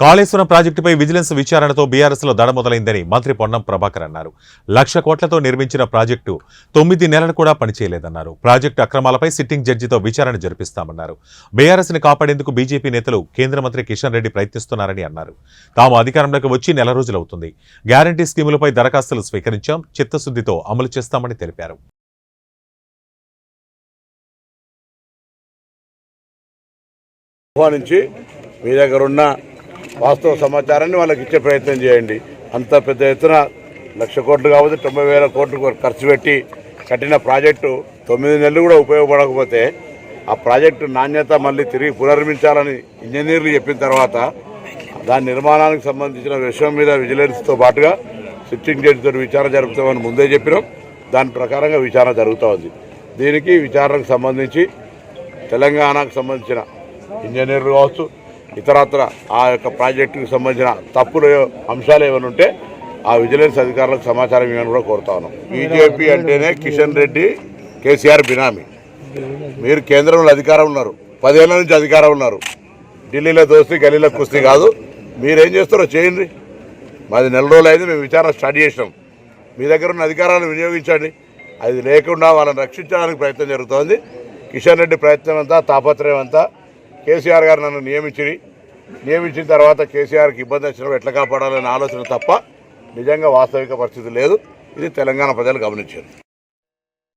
కాళేశ్వరం ప్రాజెక్టుపై విజిలెన్స్ విచారణతో బీఆర్ఎస్లో దడ మొదలైందని మంత్రి పొన్నం ప్రభాకర్ అన్నారు. 1,00,000 కోట్లతో నిర్మించిన ప్రాజెక్టు 9 నెలలు కూడా పనిచేయలేదన్నారు. ప్రాజెక్టు అక్రమాలపై సిట్టింగ్ జడ్జితో విచారణ జరిపిస్తామన్నారు. బీఆర్ఎస్ని కాపాడేందుకు బీజేపీ నేతలు కేంద్ర మంత్రి కిషన్ రెడ్డి ప్రయత్నిస్తున్నారని అన్నారు. తాము అధికారంలోకి వచ్చి నెల రోజులవుతుంది. గ్యారంటీ స్కీములపై దరఖాస్తులు స్వీకరించాం, చిత్తశుద్ధితో అమలు చేస్తామని తెలిపారు. మీ దగ్గర ఉన్న వాస్తవ సమాచారాన్ని వాళ్ళకి ఇచ్చే ప్రయత్నం చేయండి. అంత పెద్ద ఎత్తున 1,00,000 కోట్లు కావచ్చు 90,000 కోట్లు ఖర్చు పెట్టి కట్టిన ప్రాజెక్టు 9 నెలలు కూడా ఉపయోగపడకపోతే ఆ ప్రాజెక్టు నాణ్యత మళ్ళీ తిరిగి పునర్మించాలని ఇంజనీర్లు చెప్పిన తర్వాత దాని నిర్మాణానికి సంబంధించిన విషయం మీద విజిలెన్స్తో పాటుగా సిట్టింగ్ జడ్జితో విచారణ జరుపుతామని ముందే చెప్పినాం. దాని ప్రకారంగా విచారణ జరుగుతూ ఉంది. దీనికి విచారణకు సంబంధించి తెలంగాణకు సంబంధించిన ఇంజనీర్లు కావచ్చు, ఇతరత్ర ఆ యొక్క ప్రాజెక్టుకు సంబంధించిన తప్పుల అంశాలు ఏమైనా ఉంటే ఆ విజిలెన్స్ అధికారులకు సమాచారం ఇవ్వని కూడా కోరుతా ఉన్నాం. బీజేపీ అంటేనే కిషన్ రెడ్డి, కేసీఆర్ బినామీ. మీరు కేంద్రంలో అధికారం ఉన్నారు, 10 ఏళ్ల నుంచి అధికారం ఉన్నారు. ఢిల్లీలో దోస్తీ గల్లీలో కుస్తీ కాదు. మీరేం చేస్తారో చేయండి. మాది నెల రోజులు అయింది, మేము విచారణ స్టార్ట్ చేసినాం. మీ దగ్గర ఉన్న అధికారాలను వినియోగించండి. అది లేకుండా వాళ్ళని రక్షించడానికి ప్రయత్నం జరుగుతోంది. కిషన్ రెడ్డి ప్రయత్నం అంతా, తాపత్రయం అంతా కేసీఆర్ గారు నన్ను నియమించిన తర్వాత కేసీఆర్కి ఇబ్బంది వచ్చినప్పుడు ఎట్లా కాపాడాలనే ఆలోచన తప్ప నిజంగా వాస్తవిక పరిస్థితి లేదు. ఇది తెలంగాణ ప్రజలు గమనించారు.